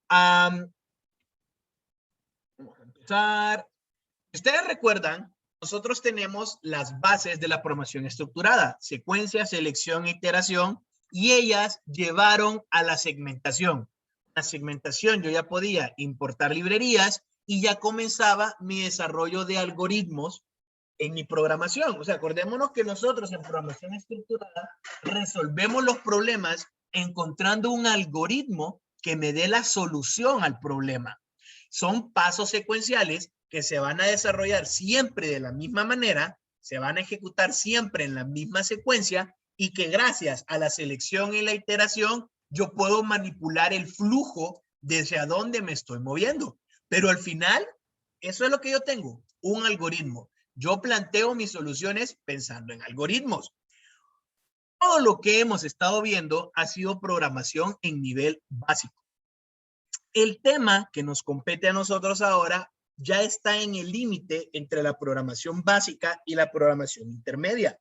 Vamos a empezar. Ustedes recuerdan, nosotros tenemos las bases de la programación estructurada, secuencia, selección, iteración, y ellas llevaron a la segmentación. La segmentación yo ya podía importar librerías y ya comenzaba mi desarrollo de algoritmos en mi programación. O sea, acordémonos que nosotros en programación estructurada resolvemos los problemas encontrando un algoritmo que me dé la solución al problema. Son pasos secuenciales que se van a desarrollar siempre de la misma manera, se van a ejecutar siempre en la misma secuencia y que gracias a la selección y la iteración yo puedo manipular el flujo desde a dónde me estoy moviendo. Pero al final, eso es lo que yo tengo, un algoritmo. Yo planteo mis soluciones pensando en algoritmos. Todo lo que hemos estado viendo ha sido programación en nivel básico. El tema que nos compete a nosotros ahora ya está en el límite entre la programación básica y la programación intermedia.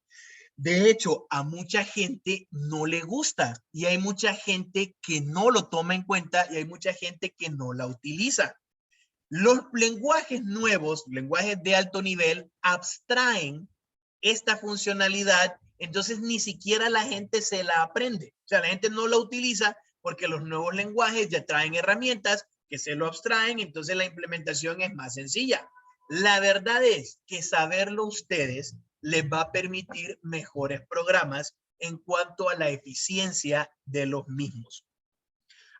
De hecho, a mucha gente no le gusta y hay mucha gente que no lo toma en cuenta y hay mucha gente que no la utiliza. Los lenguajes nuevos, lenguajes de alto nivel, abstraen esta funcionalidad, entonces ni siquiera la gente se la aprende. O sea, la gente no la utiliza porque los nuevos lenguajes ya traen herramientas que se lo abstraen, entonces la implementación es más sencilla. La verdad es que saberlo ustedes les va a permitir mejores programas en cuanto a la eficiencia de los mismos.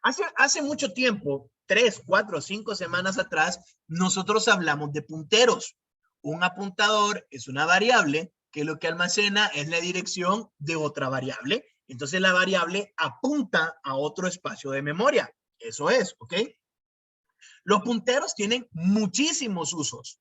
Hace mucho tiempo, 3, 4, 5 semanas atrás, nosotros hablamos de punteros. Un apuntador es una variable que lo que almacena es la dirección de otra variable. Entonces la variable apunta a otro espacio de memoria. Eso es, ¿ok? Los punteros tienen muchísimos usos.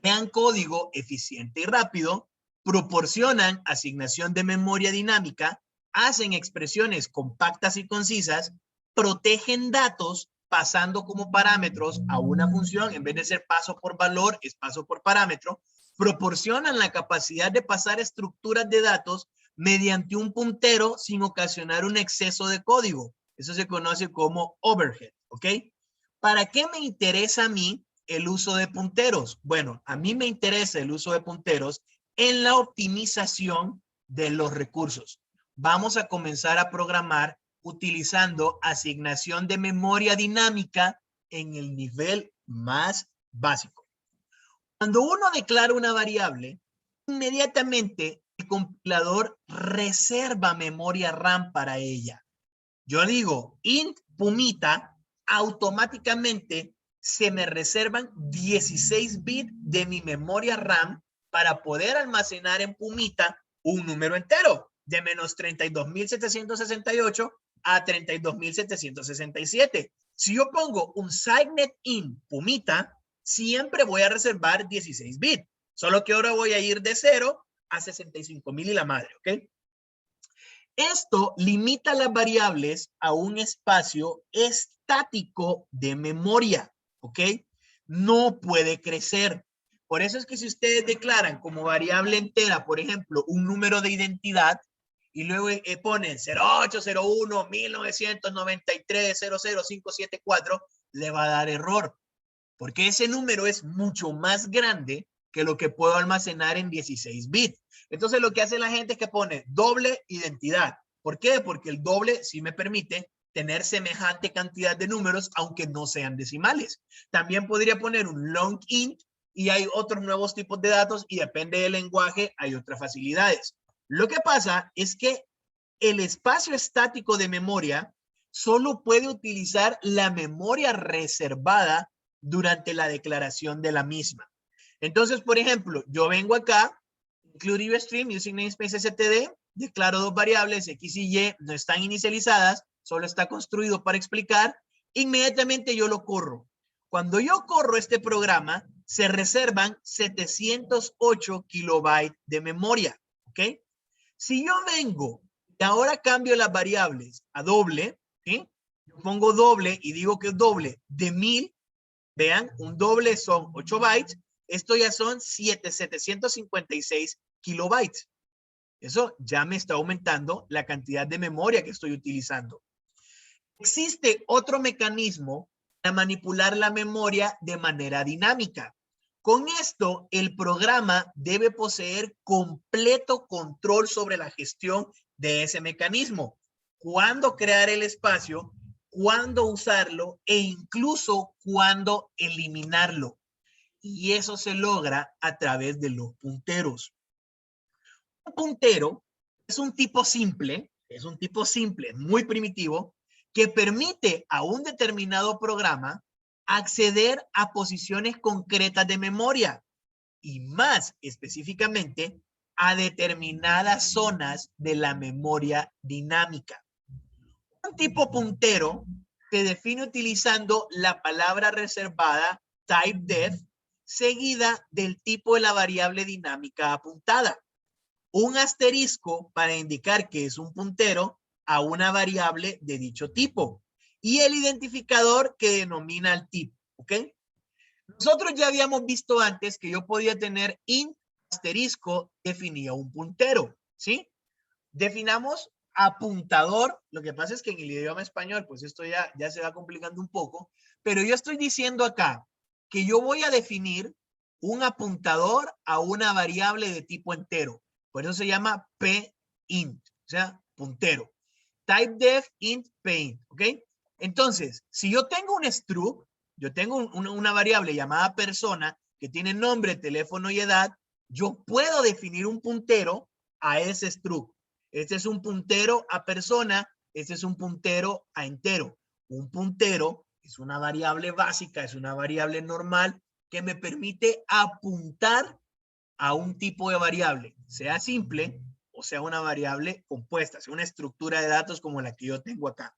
Crean código eficiente y rápido, proporcionan asignación de memoria dinámica, hacen expresiones compactas y concisas, protegen datos pasando como parámetros a una función, en vez de ser paso por valor, es paso por parámetro, proporcionan la capacidad de pasar estructuras de datos mediante un puntero sin ocasionar un exceso de código. Eso se conoce como overhead, ¿ok? ¿Para qué me interesa a mí el uso de punteros? Bueno, a mí me interesa el uso de punteros en la optimización de los recursos. Vamos a comenzar a programar utilizando asignación de memoria dinámica en el nivel más básico. Cuando uno declara una variable, inmediatamente el compilador reserva memoria RAM para ella. Yo digo int pumita, automáticamente se me reservan 16 bits de mi memoria RAM para poder almacenar en pumita un número entero de menos 32.768 a 32.767. Si yo pongo un signet in pumita, siempre voy a reservar 16 bits. Solo que ahora voy a ir de 0 a 65.000 y la madre, ¿ok? Esto limita las variables a un espacio estático de memoria, ¿ok? No puede crecer. Por eso es que si ustedes declaran como variable entera, por ejemplo, un número de identidad y luego ponen 0801 1993 00574, le va a dar error, porque ese número es mucho más grande que lo que puedo almacenar en 16 bits. Entonces lo que hace la gente es que pone doble identidad. ¿Por qué? Porque el doble sí me permite tener semejante cantidad de números, aunque no sean decimales. También podría poner un long int y hay otros nuevos tipos de datos y depende del lenguaje, hay otras facilidades. Lo que pasa es que el espacio estático de memoria solo puede utilizar la memoria reservada durante la declaración de la misma. Entonces, por ejemplo, yo vengo acá, include UStream using namespace std, declaro dos variables, x y y, no están inicializadas, solo está construido para explicar, inmediatamente yo lo corro. Cuando yo corro este programa, se reservan 708 kilobytes de memoria, ¿ok? Si yo vengo y ahora cambio las variables a doble, ¿sí? Yo pongo doble y digo que es doble de 1000, vean, un doble son 8 bytes, esto ya son 756 kilobytes. Eso ya me está aumentando la cantidad de memoria que estoy utilizando. Existe otro mecanismo para manipular la memoria de manera dinámica. Con esto, el programa debe poseer completo control sobre la gestión de ese mecanismo. Cuándo crear el espacio, cuándo usarlo e incluso cuándo eliminarlo. Y eso se logra a través de los punteros. Un puntero es un tipo simple, muy primitivo, que permite a un determinado programa acceder a posiciones concretas de memoria y más específicamente a determinadas zonas de la memoria dinámica. Un tipo puntero se define utilizando la palabra reservada typedef seguida del tipo de la variable dinámica apuntada. Un asterisco para indicar que es un puntero a una variable de dicho tipo y el identificador que denomina el tipo, ¿ok? Nosotros ya habíamos visto antes que yo podía tener int asterisco definía un puntero, ¿sí? Definamos apuntador, lo que pasa es que en el idioma español, pues esto ya se va complicando un poco, pero yo estoy diciendo acá que yo voy a definir un apuntador a una variable de tipo entero. Por eso se llama pint, o sea, puntero. Typedef int paint, ¿ok? Entonces, si yo tengo un struct, yo tengo una variable llamada persona que tiene nombre, teléfono y edad, yo puedo definir un puntero a ese struct. Este es un puntero a persona, este es un puntero a entero. Un puntero es una variable básica, es una variable normal que me permite apuntar a un tipo de variable, sea simple o sea una variable compuesta, sea una estructura de datos como la que yo tengo acá.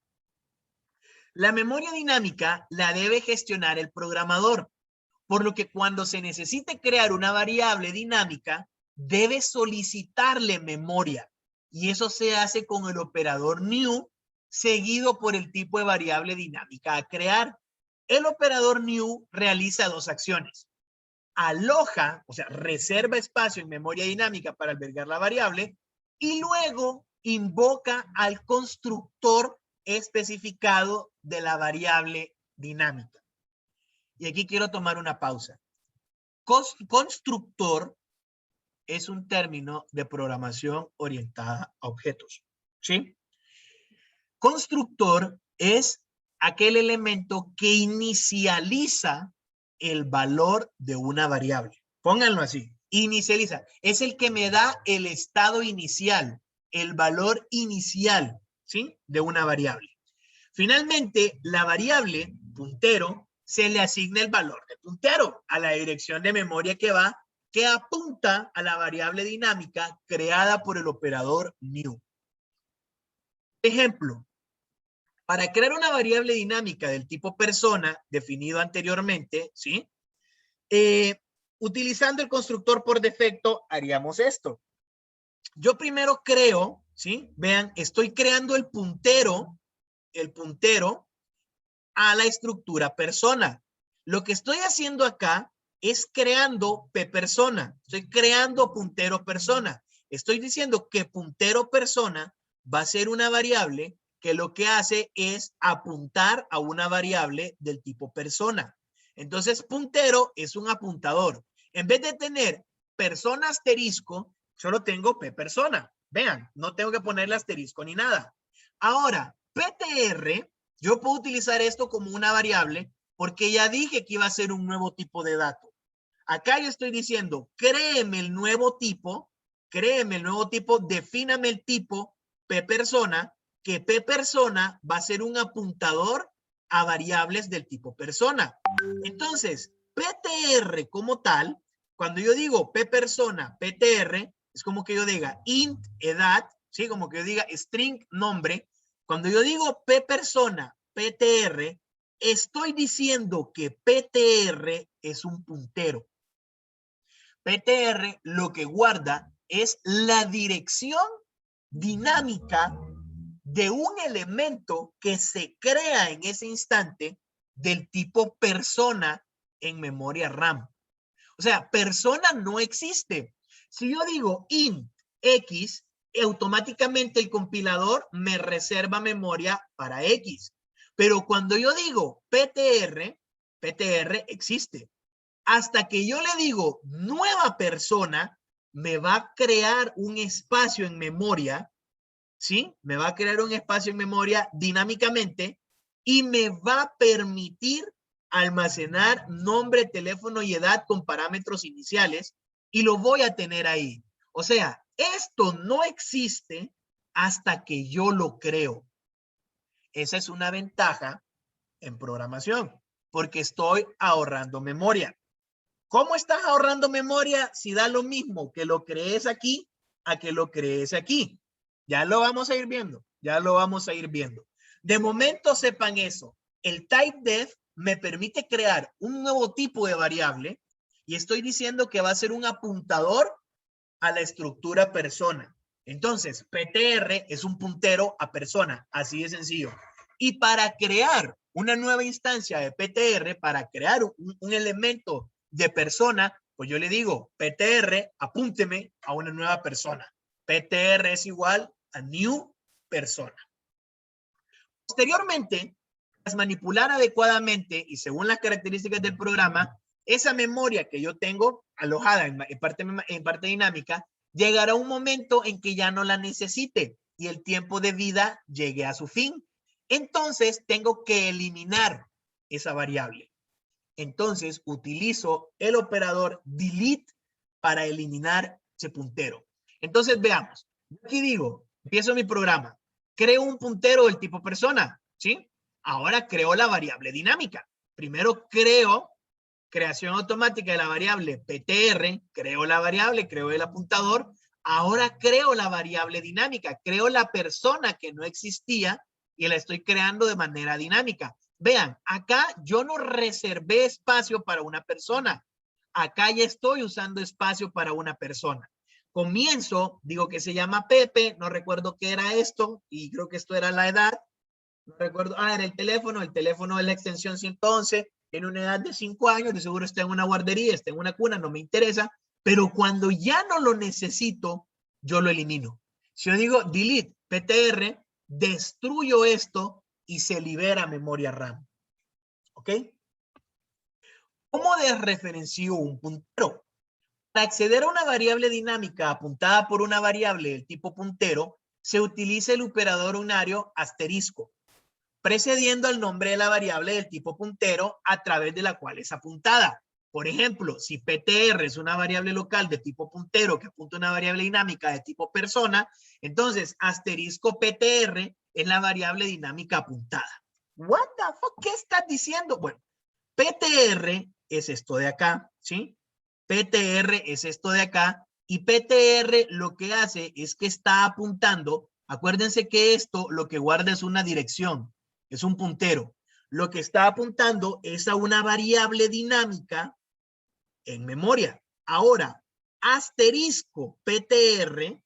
La memoria dinámica la debe gestionar el programador, por lo que cuando se necesite crear una variable dinámica, debe solicitarle memoria. Y eso se hace con el operador new, seguido por el tipo de variable dinámica a crear. El operador new realiza dos acciones. Aloja, o sea, reserva espacio en memoria dinámica para albergar la variable y luego invoca al constructor especificado de la variable dinámica. Y aquí quiero tomar una pausa. Constructor es un término de programación orientada a objetos, ¿sí? Constructor es aquel elemento que inicializa el valor de una variable. Pónganlo así, inicializa. Es el que me da el estado inicial, el valor inicial, ¿sí? De una variable. Finalmente, la variable puntero se le asigna el valor de puntero a la dirección de memoria que apunta a la variable dinámica creada por el operador new. Ejemplo, para crear una variable dinámica del tipo persona, definido anteriormente, ¿sí? Utilizando el constructor por defecto, haríamos esto. Yo primero creo, ¿sí? Vean, estoy creando el puntero a la estructura persona. Lo que estoy haciendo acá es creando p-persona. Estoy creando puntero persona. Estoy diciendo que puntero persona va a ser una variable que lo que hace es apuntar a una variable del tipo persona. Entonces, puntero es un apuntador. En vez de tener persona asterisco, solo tengo p-persona. Vean, no tengo que ponerle asterisco ni nada. Ahora, ptr, yo puedo utilizar esto como una variable porque ya dije que iba a ser un nuevo tipo de dato. Acá yo estoy diciendo, créeme el nuevo tipo, defíname el tipo p-persona, que p-persona va a ser un apuntador a variables del tipo persona. Entonces, ptr como tal, cuando yo digo p-persona, ptr, es como que yo diga int edad, ¿sí? Como que yo diga string nombre. Cuando yo digo p-persona, ptr, estoy diciendo que ptr es un puntero. ptr lo que guarda es la dirección dinámica de un elemento que se crea en ese instante del tipo persona en memoria RAM. O sea, persona no existe. Si yo digo int x, automáticamente el compilador me reserva memoria para x. Pero cuando yo digo PTR, PTR existe. Hasta que yo le digo nueva persona, me va a crear un espacio en memoria, ¿sí? Me va a crear un espacio en memoria dinámicamente y me va a permitir almacenar nombre, teléfono y edad con parámetros iniciales y lo voy a tener ahí. O sea, esto no existe hasta que yo lo creo. Esa es una ventaja en programación, porque estoy ahorrando memoria. ¿Cómo estás ahorrando memoria si da lo mismo que lo crees aquí a que lo crees aquí? Ya lo vamos a ir viendo, ya lo vamos a ir viendo. De momento sepan eso. El typedef me permite crear un nuevo tipo de variable y estoy diciendo que va a ser un apuntador a la estructura persona. Entonces, PTR es un puntero a persona, así de sencillo. Y para crear una nueva instancia de PTR, para crear un elemento de persona, pues yo le digo, PTR, apúnteme a una nueva persona. PTR es igual a new persona. Posteriormente, tras manipular adecuadamente y según las características del programa, esa memoria que yo tengo alojada en parte dinámica, llegará un momento en que ya no la necesite y el tiempo de vida llegue a su fin. Entonces, tengo que eliminar esa variable. Entonces, utilizo el operador delete para eliminar ese puntero. Entonces, veamos. Aquí digo, empiezo mi programa. Creo un puntero del tipo persona, ¿sí? Ahora creo la variable dinámica. Primero creo creación automática de la variable PTR, creo la variable, creo el apuntador. Ahora creo la variable dinámica, creo la persona que no existía y la estoy creando de manera dinámica. Vean, acá yo no reservé espacio para una persona. Acá ya estoy usando espacio para una persona. Comienzo, digo que se llama Pepe, no recuerdo qué era esto y creo que esto era la edad. No recuerdo, era el teléfono es la extensión 111, tiene una edad de 5 años, de seguro está en una guardería, está en una cuna, no me interesa, pero cuando ya no lo necesito, yo lo elimino. Si yo digo delete PTR, destruyo esto y se libera memoria RAM. ¿Ok? ¿Cómo desreferencio un puntero? Para acceder a una variable dinámica apuntada por una variable del tipo puntero, se utiliza el operador unario asterisco, precediendo al nombre de la variable del tipo puntero a través de la cual es apuntada. Por ejemplo, si PTR es una variable local de tipo puntero que apunta a una variable dinámica de tipo persona, entonces asterisco PTR es la variable dinámica apuntada. What the fuck, ¿qué estás diciendo? Bueno, PTR es esto de acá, ¿sí? PTR es esto de acá y PTR lo que hace es que está apuntando, acuérdense que esto lo que guarda es una dirección, es un puntero. Lo que está apuntando es a una variable dinámica en memoria. Ahora, asterisco PTR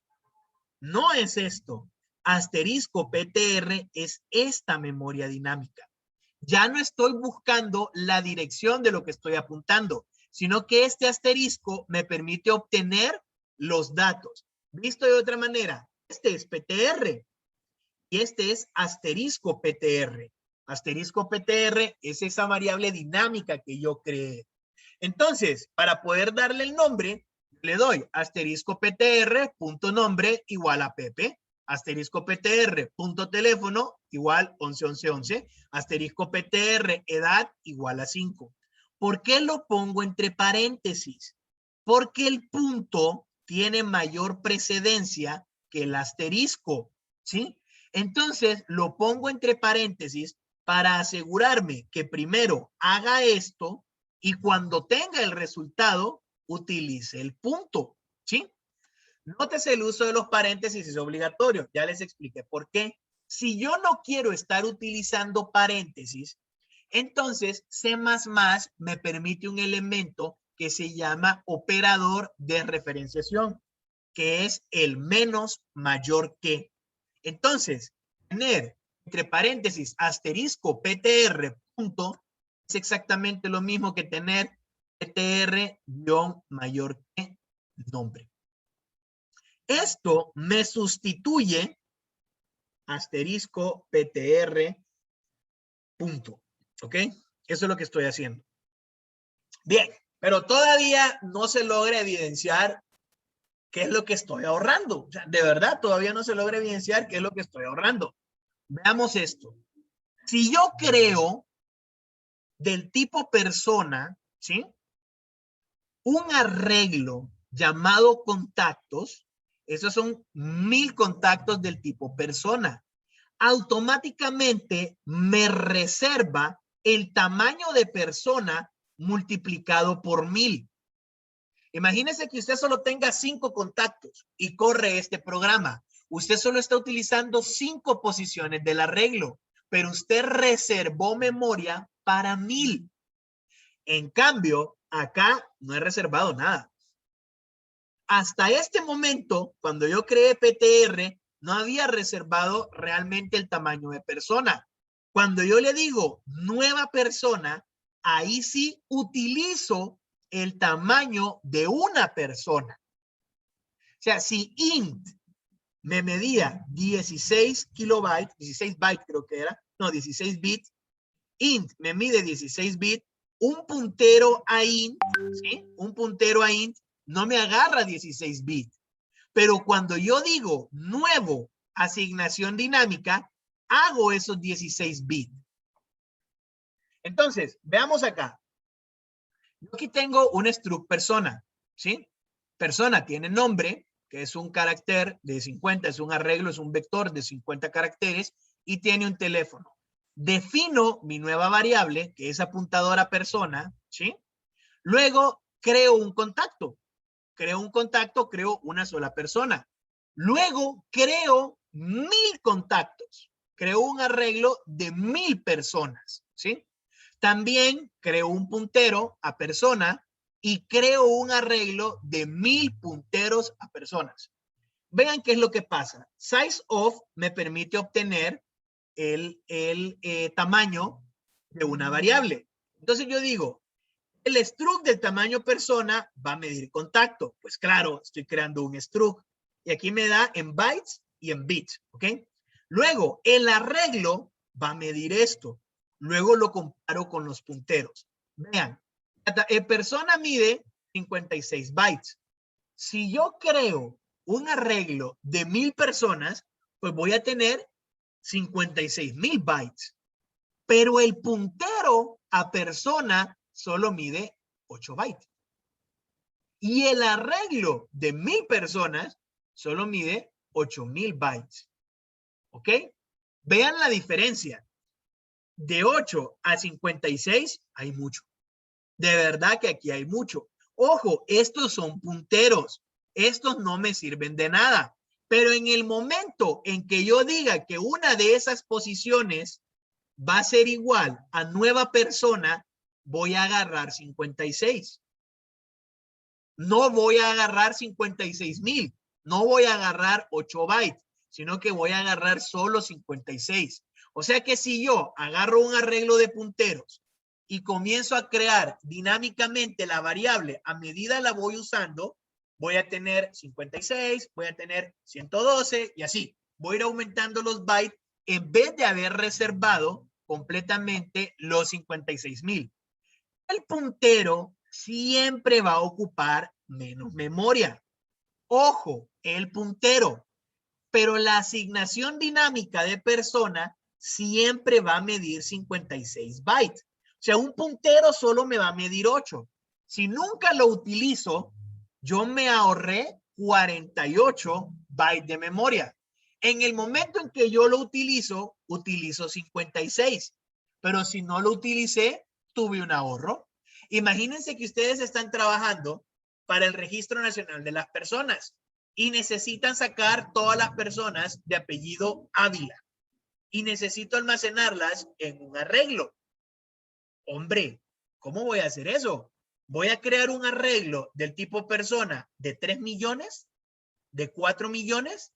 no es esto. Asterisco PTR es esta memoria dinámica. Ya no estoy buscando la dirección de lo que estoy apuntando, sino que este asterisco me permite obtener los datos. Visto de otra manera, este es PTR y este es asterisco PTR. Asterisco PTR es esa variable dinámica que yo creé. Entonces, para poder darle el nombre, le doy asterisco PTR punto nombre igual a Pepe, asterisco PTR punto teléfono igual 111111, asterisco PTR edad igual a 5. ¿Por qué lo pongo entre paréntesis? Porque el punto tiene mayor precedencia que el asterisco, ¿sí? Entonces lo pongo entre paréntesis para asegurarme que primero haga esto y cuando tenga el resultado, utilice el punto, ¿sí? Nótese el uso de los paréntesis es obligatorio. Ya les expliqué por qué. Si yo no quiero estar utilizando paréntesis, entonces C++ me permite un elemento que se llama operador de referenciación, que es el menos mayor que. Entonces, tener entre paréntesis asterisco PTR punto es exactamente lo mismo que tener PTR guión mayor que nombre. Esto me sustituye asterisco PTR Punto. ¿Ok? Eso es lo que estoy haciendo. Bien, pero todavía no se logra evidenciar qué es lo que estoy ahorrando. O sea, de verdad, todavía no se logra evidenciar qué es lo que estoy ahorrando. Veamos esto. Si yo creo del tipo persona, ¿sí? Un arreglo llamado contactos, esos son 1000 contactos del tipo persona, automáticamente me reserva el tamaño de persona multiplicado por 1000. Imagínese que usted solo tenga 5 contactos y corre este programa. Usted solo está utilizando 5 posiciones del arreglo, pero usted reservó memoria para 1000. En cambio, acá no he reservado nada. Hasta este momento, cuando yo creé PTR, no había reservado realmente el tamaño de persona. Cuando yo le digo nueva persona, ahí sí utilizo el tamaño de una persona. O sea, si int me medía 16 kilobytes, 16 bytes creo que era, no, 16 bits, int me mide 16 bits, un puntero a int, ¿sí? Un puntero a int no me agarra 16 bits. Pero cuando yo digo nuevo asignación dinámica, hago esos 16 bits. Entonces, veamos acá. Yo aquí tengo un struct persona, ¿sí? Persona tiene nombre, que es un carácter de 50, es un arreglo, es un vector de 50 caracteres y tiene un teléfono. Defino mi nueva variable, que es apuntadora persona, ¿sí? Luego creo un contacto. Creo una sola persona. Luego creo 1000 contactos. Creo un arreglo de 1000 personas, ¿sí? También creo un puntero a persona y creo un arreglo de 1000 punteros a personas. Vean qué es lo que pasa. SizeOf me permite obtener el tamaño de una variable. Entonces yo digo, el struct del tamaño persona va a medir contacto. Pues claro, estoy creando un struct. Y aquí me da en bytes y en bits, ¿ok? Luego, el arreglo va a medir esto. Luego lo comparo con los punteros. Vean, persona mide 56 bytes. Si yo creo un arreglo de 1000 personas, pues voy a tener 56,000 bytes. Pero el puntero a persona solo mide 8 bytes. Y el arreglo de 1000 personas solo mide 8000 bytes. ¿Ok? Vean la diferencia. De 8 a 56 hay mucho. De verdad que aquí hay mucho. Ojo, estos son punteros. Estos no me sirven de nada. Pero en el momento en que yo diga que una de esas posiciones va a ser igual a nueva persona, voy a agarrar 56. No voy a agarrar 56,000. No voy a agarrar 8 bytes, sino que voy a agarrar solo 56. O sea que si yo agarro un arreglo de punteros y comienzo a crear dinámicamente la variable a medida la voy usando, voy a tener 56, voy a tener 112 y así. Voy a ir aumentando los bytes en vez de haber reservado completamente los 56,000. El puntero siempre va a ocupar menos memoria. Ojo, el puntero. Pero la asignación dinámica de persona siempre va a medir 56 bytes. O sea, un puntero solo me va a medir 8. Si nunca lo utilizo, yo me ahorré 48 bytes de memoria. En el momento en que yo lo utilizo, utilizo 56. Pero si no lo utilicé, tuve un ahorro. Imagínense que ustedes están trabajando para el Registro Nacional de las Personas y necesitan sacar todas las personas de apellido Ávila y necesito almacenarlas en un arreglo. Hombre, ¿cómo voy a hacer eso? ¿Voy a crear un arreglo del tipo persona de 3 millones? ¿De 4 millones?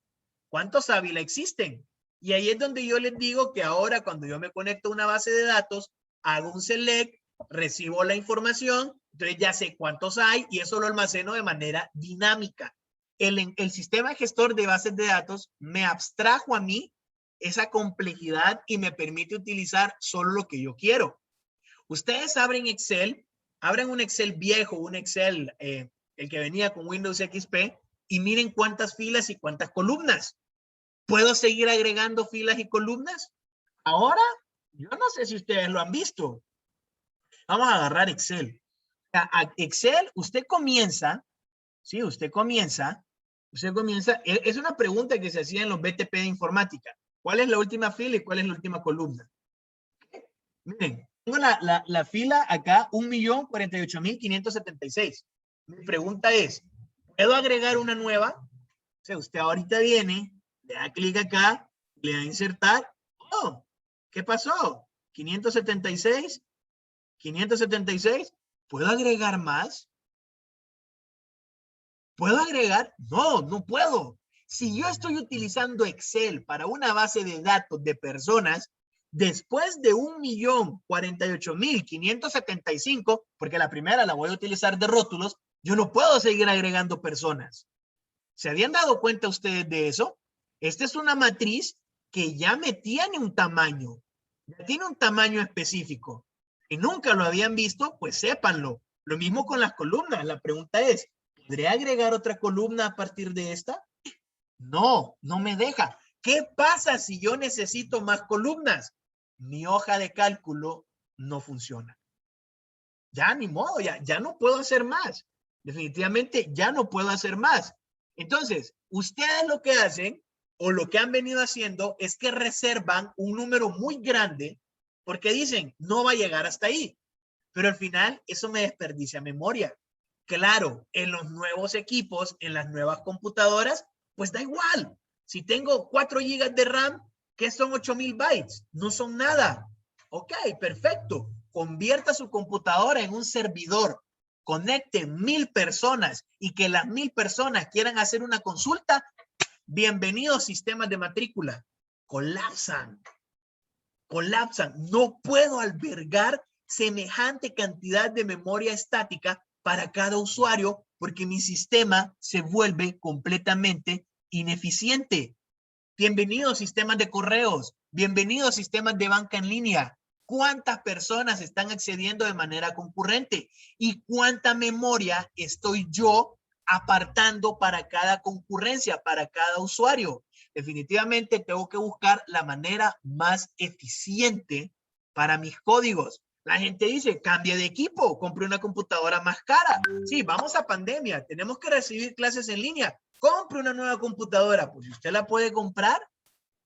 ¿Cuántos Ávila existen? Y ahí es donde yo les digo que ahora cuando yo me conecto a una base de datos, hago un select, recibo la información, entonces ya sé cuántos hay y eso lo almaceno de manera dinámica. El sistema gestor de bases de datos me abstrajo a mí esa complejidad y me permite utilizar solo lo que yo quiero. Ustedes abren Excel, abren un Excel viejo, un Excel, el que venía con Windows XP, y miren cuántas filas y cuántas columnas. ¿Puedo seguir agregando filas y columnas? Ahora, yo no sé si ustedes lo han visto. Vamos a agarrar Excel. A Excel, usted comienza, ¿sí? Usted comienza, es una pregunta que se hacía en los BTP de informática. ¿Cuál es la última fila y cuál es la última columna? Miren, tengo la fila acá, 1.048.576. Mi pregunta es, ¿puedo agregar una nueva? O sea, usted ahorita viene, le da clic acá, le da a insertar. Oh, ¿qué pasó? 576, 576. ¿Puedo agregar más? ¿Puedo agregar? No, no puedo. Si yo estoy utilizando Excel para una base de datos de personas, después de 1.048.575, porque la primera la voy a utilizar de rótulos, yo no puedo seguir agregando personas. ¿Se habían dado cuenta ustedes de eso? Esta es una matriz que ya me tiene un tamaño, ya tiene un tamaño específico. Y nunca lo habían visto, pues sépanlo. Lo mismo con las columnas. La pregunta es, ¿podré agregar otra columna a partir de esta? No, no me deja. ¿Qué pasa si yo necesito más columnas? Mi hoja de cálculo no funciona. Ya ni modo, ya no puedo hacer más. Definitivamente ya no puedo hacer más. Entonces, ustedes lo que hacen o lo que han venido haciendo es que reservan un número muy grande porque dicen, no va a llegar hasta ahí. Pero al final eso me desperdicia memoria. Claro, en los nuevos equipos, en las nuevas computadoras, pues da igual. Si tengo 4 GB de RAM, ¿qué son 8.000 bytes? No son nada. Ok, perfecto. Convierta su computadora en un servidor. Conecte 1.000 personas y que las 1.000 personas quieran hacer una consulta. Bienvenidos sistemas de matrícula. Colapsan. Colapsan. No puedo albergar semejante cantidad de memoria estática para cada usuario porque mi sistema se vuelve completamente ineficiente. Bienvenidos sistemas de correos, bienvenidos sistemas de banca en línea. ¿Cuántas personas están accediendo de manera concurrente? ¿Y cuánta memoria estoy yo apartando para cada concurrencia, para cada usuario? Definitivamente tengo que buscar la manera más eficiente para mis códigos. La gente dice, cambie de equipo, compre una computadora más cara. Sí, vamos a pandemia, tenemos que recibir clases en línea. Compre una nueva computadora. Pues si usted la puede comprar,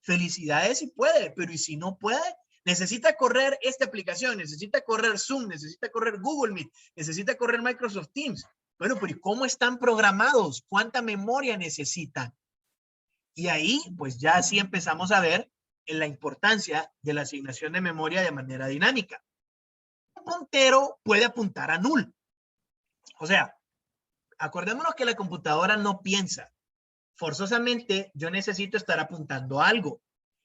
felicidades si puede, pero ¿y si no puede? Necesita correr esta aplicación, necesita correr Zoom, necesita correr Google Meet, necesita correr Microsoft Teams. Bueno, pero ¿y cómo están programados? ¿Cuánta memoria necesitan? Y ahí, pues ya así empezamos a ver en la importancia de la asignación de memoria de manera dinámica. Un puntero puede apuntar a null. O sea, acordémonos que la computadora no piensa. Forzosamente yo necesito estar apuntando a algo.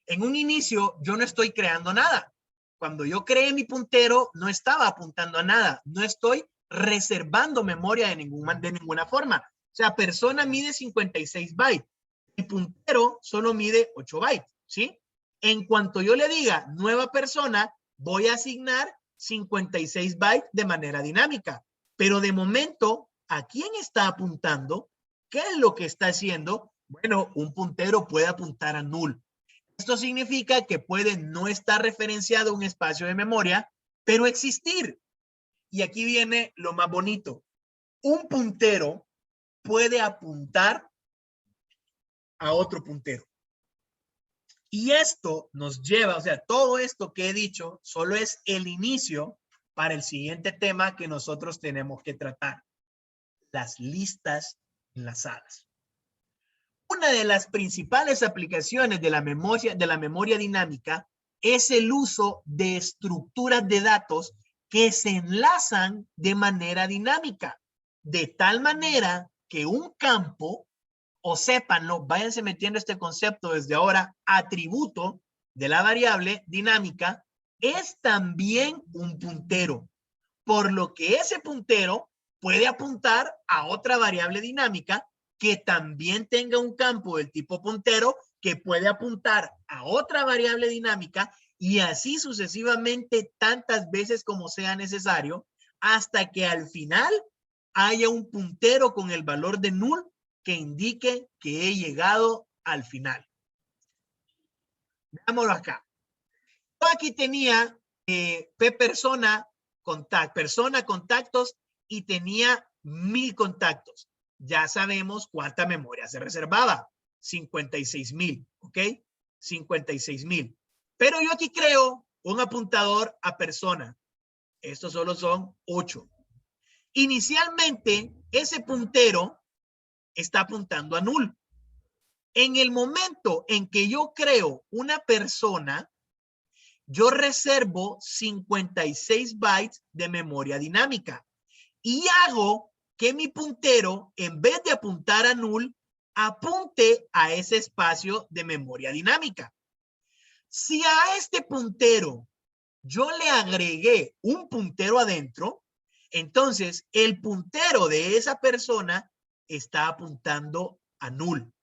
En un inicio yo no estoy creando nada. Cuando yo creé mi puntero no estaba apuntando a nada. No estoy reservando memoria de ninguna forma. O sea, persona mide 56 bytes. Mi puntero solo mide 8 bytes, ¿sí? En cuanto yo le diga nueva persona, voy a asignar 56 bytes de manera dinámica. Pero de momento, ¿a quién está apuntando? ¿Qué es lo que está haciendo? Bueno, un puntero puede apuntar a null. Esto significa que puede no estar referenciado un espacio de memoria, pero existir. Y aquí viene lo más bonito. Un puntero puede apuntar a otro puntero. Y esto nos lleva, o sea, todo esto que he dicho solo es el inicio para el siguiente tema que nosotros tenemos que tratar. Las listas enlazadas. Una de las principales aplicaciones de la memoria dinámica es el uso de estructuras de datos que se enlazan de manera dinámica, de tal manera que un campo, o sépanlo, váyanse metiendo este concepto desde ahora, atributo de la variable dinámica, es también un puntero, por lo que ese puntero puede apuntar a otra variable dinámica que también tenga un campo del tipo puntero que puede apuntar a otra variable dinámica y así sucesivamente tantas veces como sea necesario hasta que al final haya un puntero con el valor de null que indique que he llegado al final. Veámoslo acá. Yo aquí tenía P persona, contactos y tenía 1000 contactos. Ya sabemos cuánta memoria se reservaba. 56,000, ¿ok? 56,000. Pero yo aquí creo un apuntador a persona. Estos solo son 8. Inicialmente, ese puntero está apuntando a null. En el momento en que yo creo una persona, yo reservo 56 bytes de memoria dinámica y hago que mi puntero, en vez de apuntar a null, apunte a ese espacio de memoria dinámica. Si a este puntero yo le agregué un puntero adentro, entonces el puntero de esa persona está apuntando a null.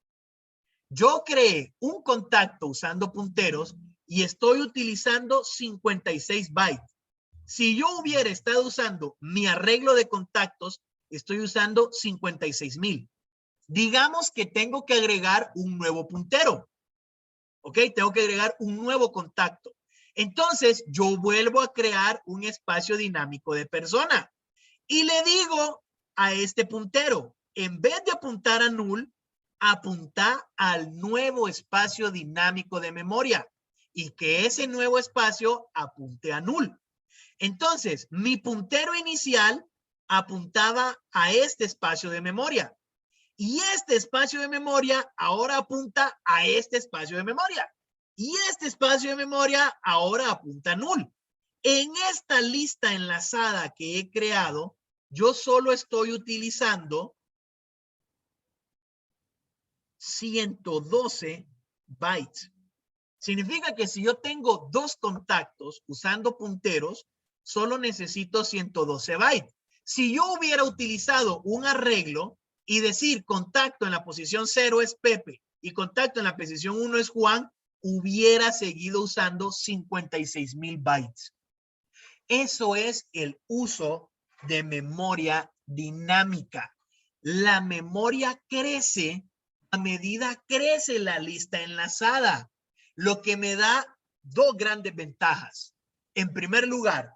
Yo creé un contacto usando punteros y estoy utilizando 56 bytes. Si yo hubiera estado usando mi arreglo de contactos, estoy usando 56,000. Digamos que tengo que agregar un nuevo puntero. ¿Ok? Tengo que agregar un nuevo contacto. Entonces, yo vuelvo a crear un espacio dinámico de persona. Y le digo a este puntero, en vez de apuntar a null, apunta al nuevo espacio dinámico de memoria. Y que ese nuevo espacio apunte a null. Entonces, mi puntero inicial apuntaba a este espacio de memoria. Y este espacio de memoria ahora apunta a este espacio de memoria. Y este espacio de memoria ahora apunta a null. En esta lista enlazada que he creado, yo solo estoy utilizando 112 bytes. Significa que si yo tengo dos contactos usando punteros, solo necesito 112 bytes. Si yo hubiera utilizado un arreglo y decir contacto en la posición 0 es Pepe y contacto en la posición 1 es Juan, hubiera seguido usando 56,000 bytes. Eso es el uso de memoria dinámica. La memoria crece a medida crece la lista enlazada, lo que me da dos grandes ventajas. En primer lugar,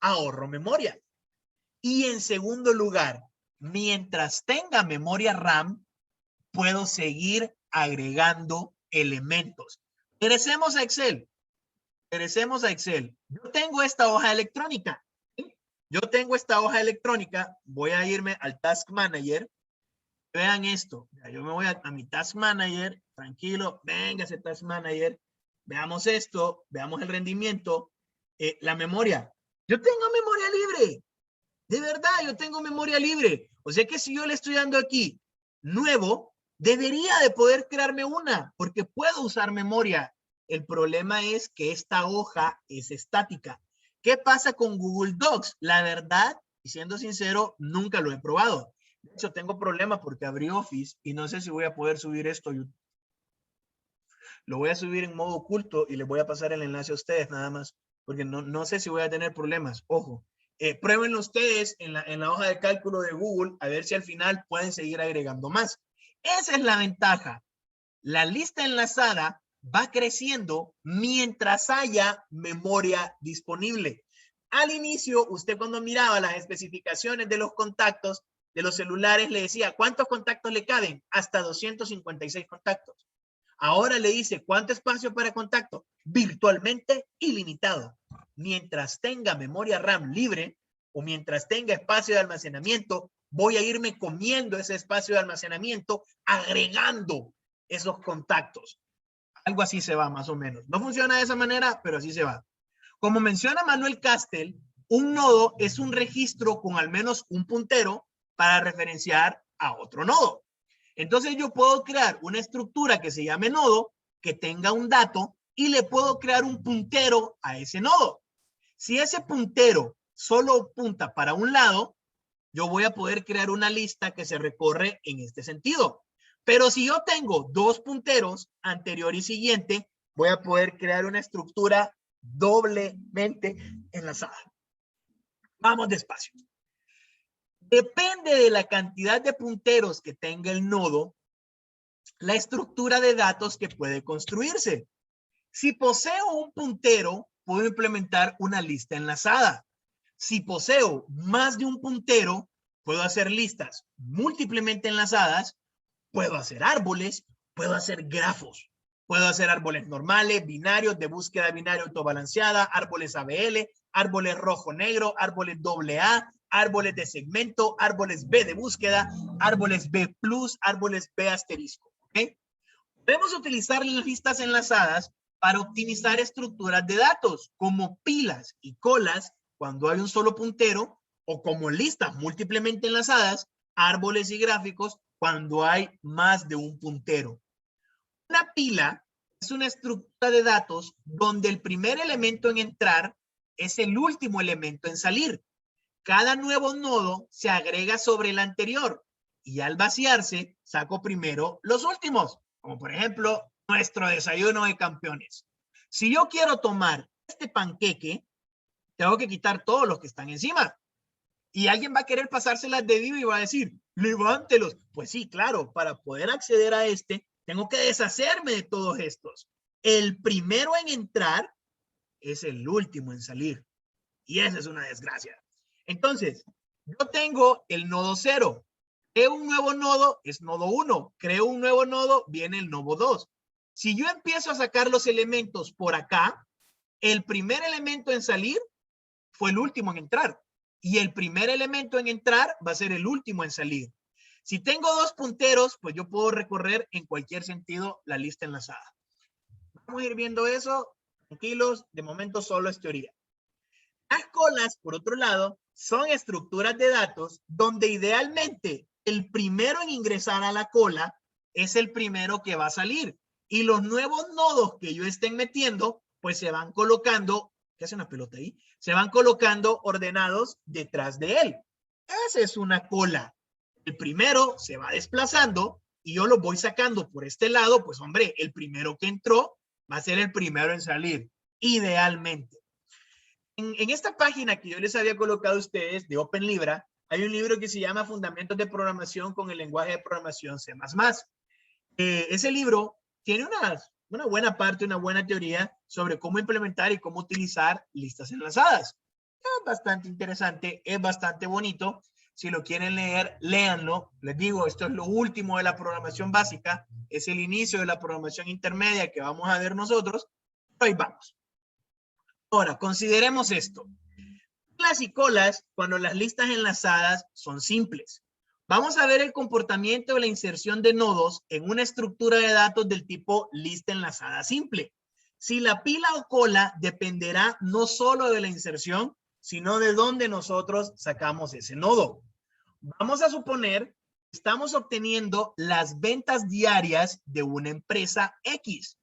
ahorro memoria. Y en segundo lugar, mientras tenga memoria RAM, puedo seguir agregando elementos. Regresemos a Excel. Regresemos a Excel. Yo tengo esta hoja electrónica. ¿Sí? Yo tengo esta hoja electrónica. Voy a irme al Task Manager. Vean esto. Yo me voy a mi Task Manager. Tranquilo. Venga ese Task Manager. Veamos esto. Veamos el rendimiento. La memoria. Yo tengo memoria libre. De verdad, yo tengo memoria libre. O sea que si yo le estoy dando aquí nuevo, debería de poder crearme una, porque puedo usar memoria. El problema es que esta hoja es estática. ¿Qué pasa con Google Docs? La verdad, y siendo sincero, nunca lo he probado. De hecho, tengo problemas porque abrí Office y no sé si voy a poder subir esto. Lo voy a subir en modo oculto y les voy a pasar el enlace a ustedes nada más, porque no sé si voy a tener problemas. Ojo. Pruébenlo ustedes en la hoja de cálculo de Google a ver si al final pueden seguir agregando más. Esa es la ventaja. La lista enlazada va creciendo mientras haya memoria disponible. Al inicio, usted cuando miraba las especificaciones de los contactos de los celulares le decía, ¿cuántos contactos le caben? Hasta 256 contactos. Ahora le dice, ¿cuánto espacio para contacto? Virtualmente ilimitado. Mientras tenga memoria RAM libre o mientras tenga espacio de almacenamiento, voy a irme comiendo ese espacio de almacenamiento, agregando esos contactos. Algo así se va más o menos. No funciona de esa manera, pero así se va. Como menciona Manuel Castel, un nodo es un registro con al menos un puntero para referenciar a otro nodo. Entonces yo puedo crear una estructura que se llame nodo, que tenga un dato y le puedo crear un puntero a ese nodo. Si ese puntero solo apunta para un lado, yo voy a poder crear una lista que se recorre en este sentido. Pero si yo tengo dos punteros, anterior y siguiente, voy a poder crear una estructura doblemente enlazada. Vamos despacio. Depende de la cantidad de punteros que tenga el nodo, la estructura de datos que puede construirse. Si poseo un puntero, puedo implementar una lista enlazada. Si poseo más de un puntero, puedo hacer listas múltiplemente enlazadas, puedo hacer árboles, puedo hacer grafos, puedo hacer árboles normales, binarios, de búsqueda binaria autobalanceada, árboles ABL, árboles rojo-negro, árboles AA, árboles de segmento, árboles B de búsqueda, árboles B+, árboles B asterisco. ¿Okay? Podemos utilizar las listas enlazadas para optimizar estructuras de datos, como pilas y colas cuando hay un solo puntero, o como listas múltiplemente enlazadas, árboles y gráficos cuando hay más de un puntero. Una pila es una estructura de datos donde el primer elemento en entrar es el último elemento en salir. Cada nuevo nodo se agrega sobre el anterior y al vaciarse saco primero los últimos, como por ejemplo nuestro desayuno de campeones. Si yo quiero tomar este panqueque, tengo que quitar todos los que están encima. Y alguien va a querer pasárselas de vivo y va a decir, levántelos. Pues sí, claro, para poder acceder a este, tengo que deshacerme de todos estos. El primero en entrar es el último en salir. Y esa es una desgracia. Entonces, yo tengo el nodo 0. Creo un nuevo nodo, es nodo 1. Creo un nuevo nodo, viene el nodo 2. Si yo empiezo a sacar los elementos por acá, el primer elemento en salir fue el último en entrar. Y el primer elemento en entrar va a ser el último en salir. Si tengo dos punteros, pues yo puedo recorrer en cualquier sentido la lista enlazada. Vamos a ir viendo eso. Tranquilos, de momento solo es teoría. Las colas, por otro lado, son estructuras de datos donde idealmente el primero en ingresar a la cola es el primero que va a salir. Y los nuevos nodos que yo estén metiendo, pues se van colocando, ¿qué hace una pelota ahí? Se van colocando ordenados detrás de él. Esa es una cola. El primero se va desplazando y yo lo voy sacando por este lado, pues hombre, el primero que entró va a ser el primero en salir, idealmente. En esta página que yo les había colocado a ustedes de OpenLibra, hay un libro que se llama Fundamentos de Programación con el lenguaje de programación C++. Ese libro tiene una buena parte, una buena teoría sobre cómo implementar y cómo utilizar listas enlazadas. Es bastante interesante, es bastante bonito. Si lo quieren leer, léanlo. Les digo, esto es lo último de la programación básica. Es el inicio de la programación intermedia que vamos a ver nosotros. Pero ahí vamos. Ahora, consideremos esto. Las y colas, cuando las listas enlazadas son simples. Vamos a ver el comportamiento de la inserción de nodos en una estructura de datos del tipo lista enlazada simple. Si la pila o cola dependerá no solo de la inserción, sino de dónde nosotros sacamos ese nodo. Vamos a suponer que estamos obteniendo las ventas diarias de una empresa X.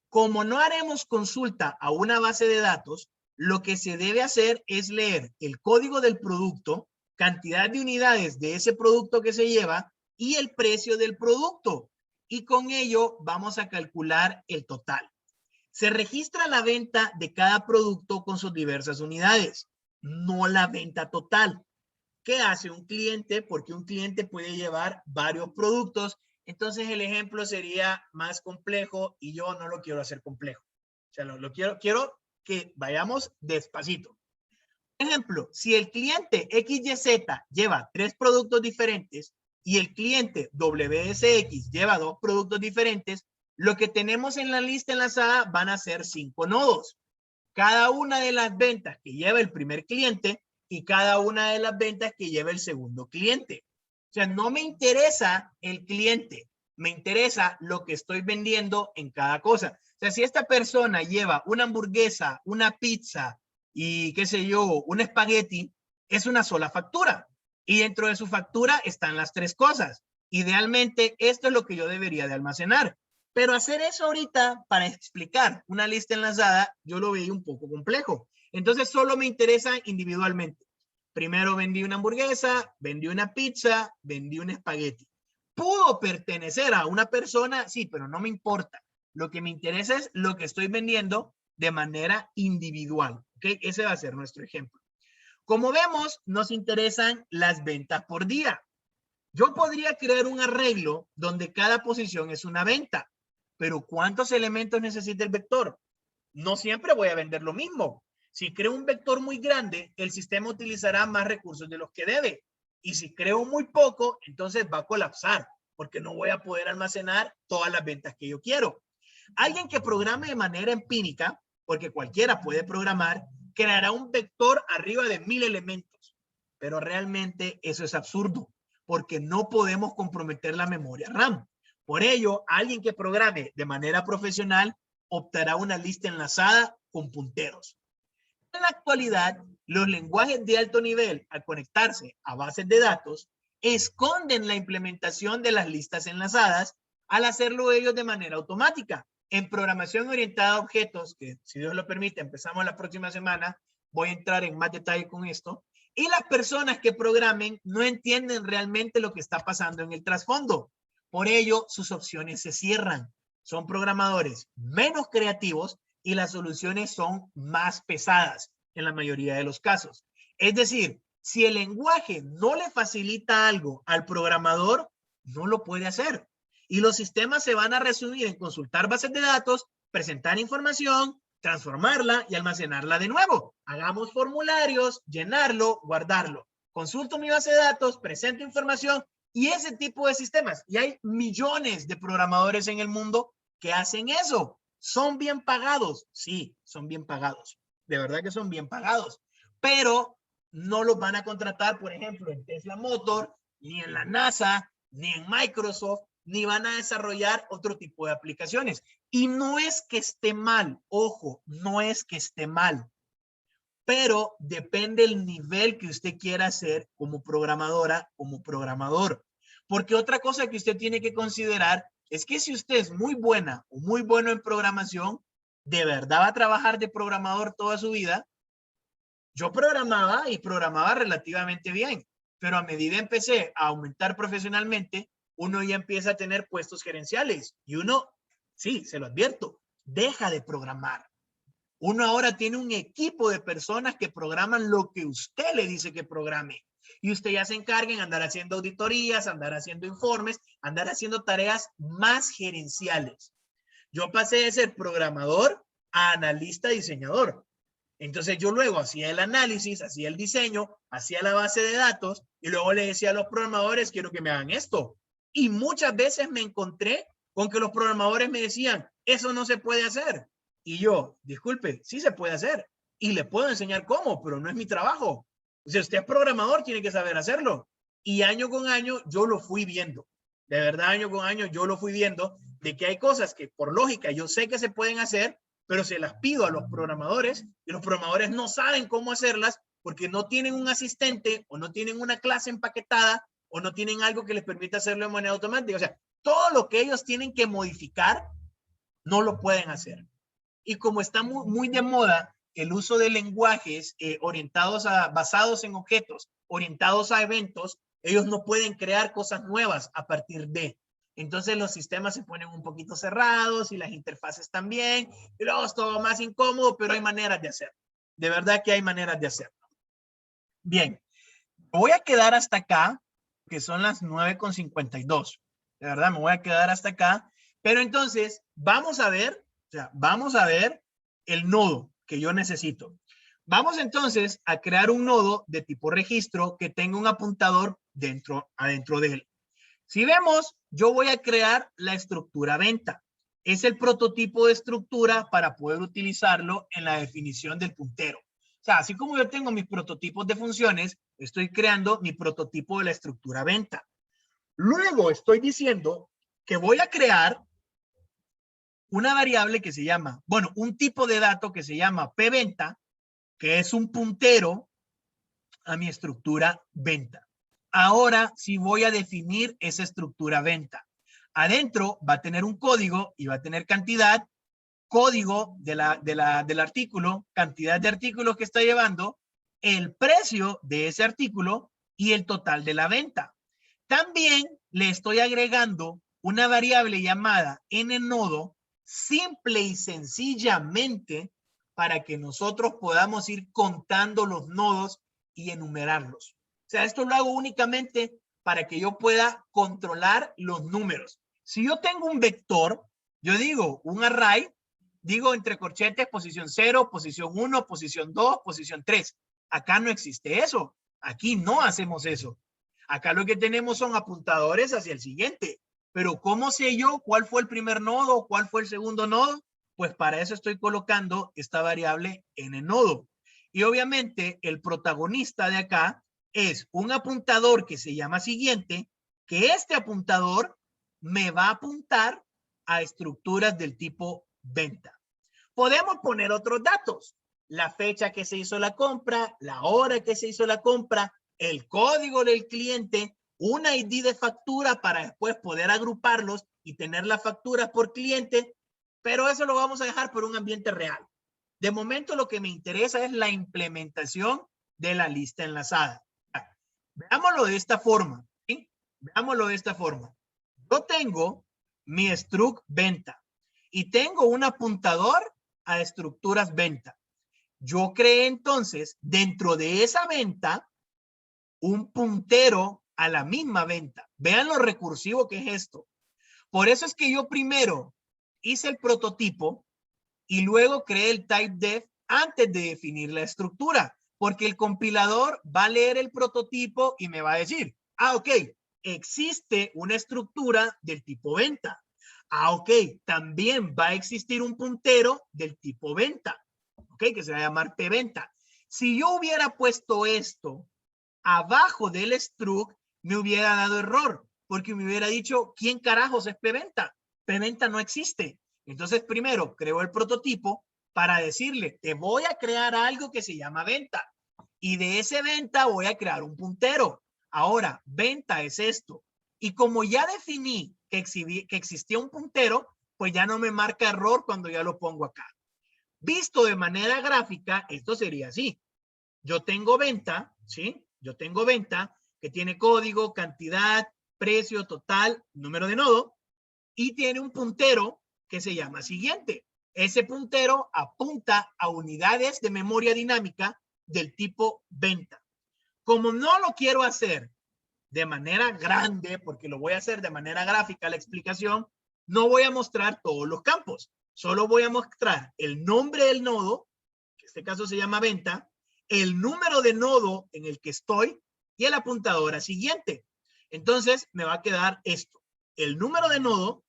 Como no haremos consulta a una base de datos, lo que se debe hacer es leer el código del producto, cantidad de unidades de ese producto que se lleva y el precio del producto. Y con ello vamos a calcular el total. Se registra la venta de cada producto con sus diversas unidades, no la venta total. ¿Qué hace un cliente? Porque un cliente puede llevar varios productos. Entonces el ejemplo sería más complejo y yo no lo quiero hacer complejo. O sea, quiero que vayamos despacito. Por ejemplo, si el cliente XYZ lleva 3 productos diferentes y el cliente WSX lleva 2 productos diferentes, lo que tenemos en la lista enlazada van a ser 5 nodos. Cada una de las ventas que lleva el primer cliente y cada una de las ventas que lleva el segundo cliente. O sea, no me interesa el cliente, me interesa lo que estoy vendiendo en cada cosa. O sea, si esta persona lleva una hamburguesa, una pizza y qué sé yo, un espagueti, es una sola factura. Y dentro de su factura están las 3 cosas. Idealmente, esto es lo que yo debería de almacenar. Pero hacer eso ahorita para explicar una lista enlazada, yo lo veía un poco complejo. Entonces solo me interesa individualmente. Primero vendí una hamburguesa, vendí una pizza, vendí un espagueti. pudo pertenecer a una persona, sí, pero no me importa. Lo que me interesa es lo que estoy vendiendo de manera individual. ¿Ok? Ese va a ser nuestro ejemplo. Como vemos, nos interesan las ventas por día. Yo podría crear un arreglo donde cada posición es una venta, pero ¿cuántos elementos necesita el vector? No siempre voy a vender lo mismo. Si creo un vector muy grande, el sistema utilizará más recursos de los que debe. Y si creo muy poco, entonces va a colapsar, porque no voy a poder almacenar todas las ventas que yo quiero. Alguien que programe de manera empírica, porque cualquiera puede programar, creará un vector arriba de 1000 elementos. Pero realmente eso es absurdo, porque no podemos comprometer la memoria RAM. Por ello, alguien que programe de manera profesional optará una lista enlazada con punteros. En la actualidad, los lenguajes de alto nivel, al conectarse a bases de datos, esconden la implementación de las listas enlazadas al hacerlo ellos de manera automática. En programación orientada a objetos, que si Dios lo permite, empezamos la próxima semana, voy a entrar en más detalle con esto, y las personas que programen no entienden realmente lo que está pasando en el trasfondo. Por ello, sus opciones se cierran. Son programadores menos creativos y las soluciones son más pesadas en la mayoría de los casos. Es decir, si el lenguaje no le facilita algo al programador, no lo puede hacer. Y los sistemas se van a resumir en consultar bases de datos, presentar información, transformarla y almacenarla de nuevo. Hagamos formularios, llenarlo, guardarlo. Consulto mi base de datos, presento información y ese tipo de sistemas. Y hay millones de programadores en el mundo que hacen eso. ¿Son bien pagados? Sí, son bien pagados. De verdad que son bien pagados. Pero no los van a contratar, por ejemplo, en Tesla Motor, ni en la NASA, ni en Microsoft, ni van a desarrollar otro tipo de aplicaciones. Y no es que esté mal, ojo, no es que esté mal, pero depende el nivel que usted quiera hacer como programadora, como programador. Porque otra cosa que usted tiene que considerar es que si usted es muy buena o muy bueno en programación, ¿de verdad va a trabajar de programador toda su vida? Yo programaba y programaba relativamente bien, pero a medida empecé a aumentar profesionalmente, uno ya empieza a tener puestos gerenciales y uno, sí, se lo advierto, deja de programar. Uno ahora tiene un equipo de personas que programan lo que usted le dice que programe. Y usted ya se encarga en andar haciendo auditorías, andar haciendo informes, andar haciendo tareas más gerenciales. Yo pasé de ser programador a analista diseñador. Entonces yo luego hacía el análisis, hacía el diseño, hacía la base de datos y luego le decía a los programadores, quiero que me hagan esto. Y muchas veces me encontré con que los programadores me decían, eso no se puede hacer. Y yo, disculpe, sí se puede hacer. Y le puedo enseñar cómo, pero no es mi trabajo. Si usted es programador, tiene que saber hacerlo. Y año con año yo lo fui viendo. De verdad, año con año yo lo fui viendo de que hay cosas que por lógica yo sé que se pueden hacer, pero se las pido a los programadores y los programadores no saben cómo hacerlas porque no tienen un asistente o no tienen una clase empaquetada o no tienen algo que les permita hacerlo de manera automática. O sea, todo lo que ellos tienen que modificar no lo pueden hacer. Y como está muy de moda el uso de lenguajes basados en objetos, orientados a eventos, ellos no pueden crear cosas nuevas a partir de. Entonces los sistemas se ponen un poquito cerrados y las interfaces también, y luego es todo más incómodo, pero hay maneras de hacerlo. De verdad que hay maneras de hacerlo. Bien, voy a quedar hasta acá, que son las 9:52. De verdad, me voy a quedar hasta acá. Pero entonces, vamos a ver el nodo que yo necesito. Vamos entonces a crear un nodo de tipo registro que tenga un apuntador adentro de él. Si vemos, yo voy a crear la estructura venta. Es el prototipo de estructura para poder utilizarlo en la definición del puntero. O sea, así como yo tengo mis prototipos de funciones, estoy creando mi prototipo de la estructura venta. Luego estoy diciendo que voy a crear una variable que se llama, bueno, un tipo de dato que se llama pventa, que es un puntero a mi estructura venta. Ahora sí voy a definir esa estructura venta. Adentro va a tener un código y va a tener cantidad, código del artículo, cantidad de artículos que está llevando, el precio de ese artículo y el total de la venta. También le estoy agregando una variable llamada nNodo, simple y sencillamente para que nosotros podamos ir contando los nodos y enumerarlos. O sea, esto lo hago únicamente para que yo pueda controlar los números. Si yo tengo un vector, yo digo un array, digo entre corchetes posición 0, posición 1, posición 2, posición 3. Acá no existe eso. Aquí no hacemos eso. Acá lo que tenemos son apuntadores hacia el siguiente. Pero ¿cómo sé yo cuál fue el primer nodo, cuál fue el segundo nodo? Pues para eso estoy colocando esta variable nNodo. Y obviamente el protagonista de acá es un apuntador que se llama siguiente, que este apuntador me va a apuntar a estructuras del tipo venta. Podemos poner otros datos, la fecha que se hizo la compra, la hora que se hizo la compra, el código del cliente, un ID de factura para después poder agruparlos y tener las facturas por cliente, pero eso lo vamos a dejar por un ambiente real. De momento lo que me interesa es la implementación de la lista enlazada. Veámoslo de esta forma, ¿sí? Veámoslo de esta forma. Yo tengo mi struct venta y tengo un apuntador a estructuras venta. Yo creé entonces dentro de esa venta un puntero a la misma venta. Vean lo recursivo que es esto. Por eso es que yo primero hice el prototipo y luego creé el typedef antes de definir la estructura, porque el compilador va a leer el prototipo y me va a decir, ok, existe una estructura del tipo venta. Ok, también va a existir un puntero del tipo venta, ok, que se va a llamar pventa. Si yo hubiera puesto esto abajo del struct, me hubiera dado error, porque me hubiera dicho, ¿quién carajos es pventa? Pventa no existe. Entonces, primero, creo el prototipo para decirle, te voy a crear algo que se llama venta. Y de ese venta voy a crear un puntero. Ahora, venta es esto. Y como ya definí que existía un puntero, pues ya no me marca error cuando ya lo pongo acá. Visto de manera gráfica, esto sería así. Yo tengo venta, ¿sí? Yo tengo venta que tiene código, cantidad, precio, total, número de nodo, y tiene un puntero que se llama siguiente. Ese puntero apunta a unidades de memoria dinámica del tipo venta. Como no lo quiero hacer de manera grande, porque lo voy a hacer de manera gráfica la explicación, no voy a mostrar todos los campos. Solo voy a mostrar el nombre del nodo, que en este caso se llama venta, el número de nodo en el que estoy y el apuntador a siguiente. Entonces me va a quedar esto. El número de nodo,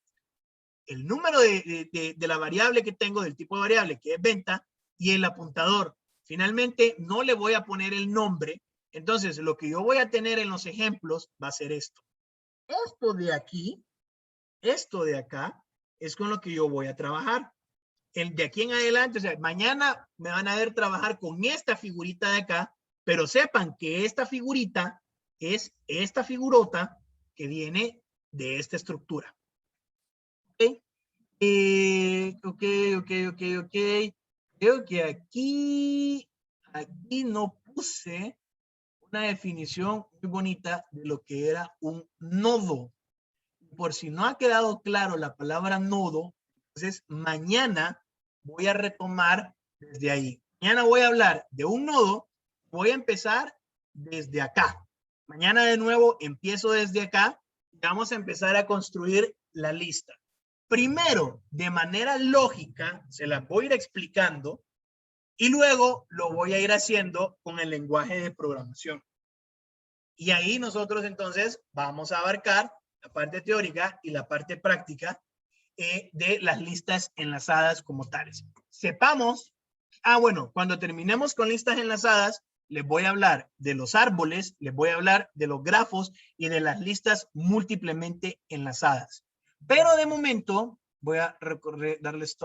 el número de la variable que tengo, del tipo de variable que es venta, y el apuntador. Finalmente no le voy a poner el nombre. Entonces lo que yo voy a tener en los ejemplos va a ser esto. Esto de aquí, esto de acá, es con lo que yo voy a trabajar. De aquí en adelante, o sea, mañana me van a ver trabajar con esta figurita de acá, pero sepan que esta figurita es esta figurota que viene de esta estructura. ¿Ok? Ok. Creo que aquí no puse una definición muy bonita de lo que era un nodo. Por si no ha quedado claro la palabra nodo, entonces mañana voy a retomar desde ahí. Mañana voy a hablar de un nodo, voy a empezar desde acá. Mañana de nuevo empiezo desde acá y vamos a empezar a construir la lista. Primero, de manera lógica, se las voy a ir explicando y luego lo voy a ir haciendo con el lenguaje de programación. Y ahí nosotros entonces vamos a abarcar la parte teórica y la parte práctica de las listas enlazadas como tales. Sepamos, bueno, cuando terminemos con listas enlazadas, les voy a hablar de los árboles, les voy a hablar de los grafos y de las listas múltiplemente enlazadas. Pero de momento voy a darle stop.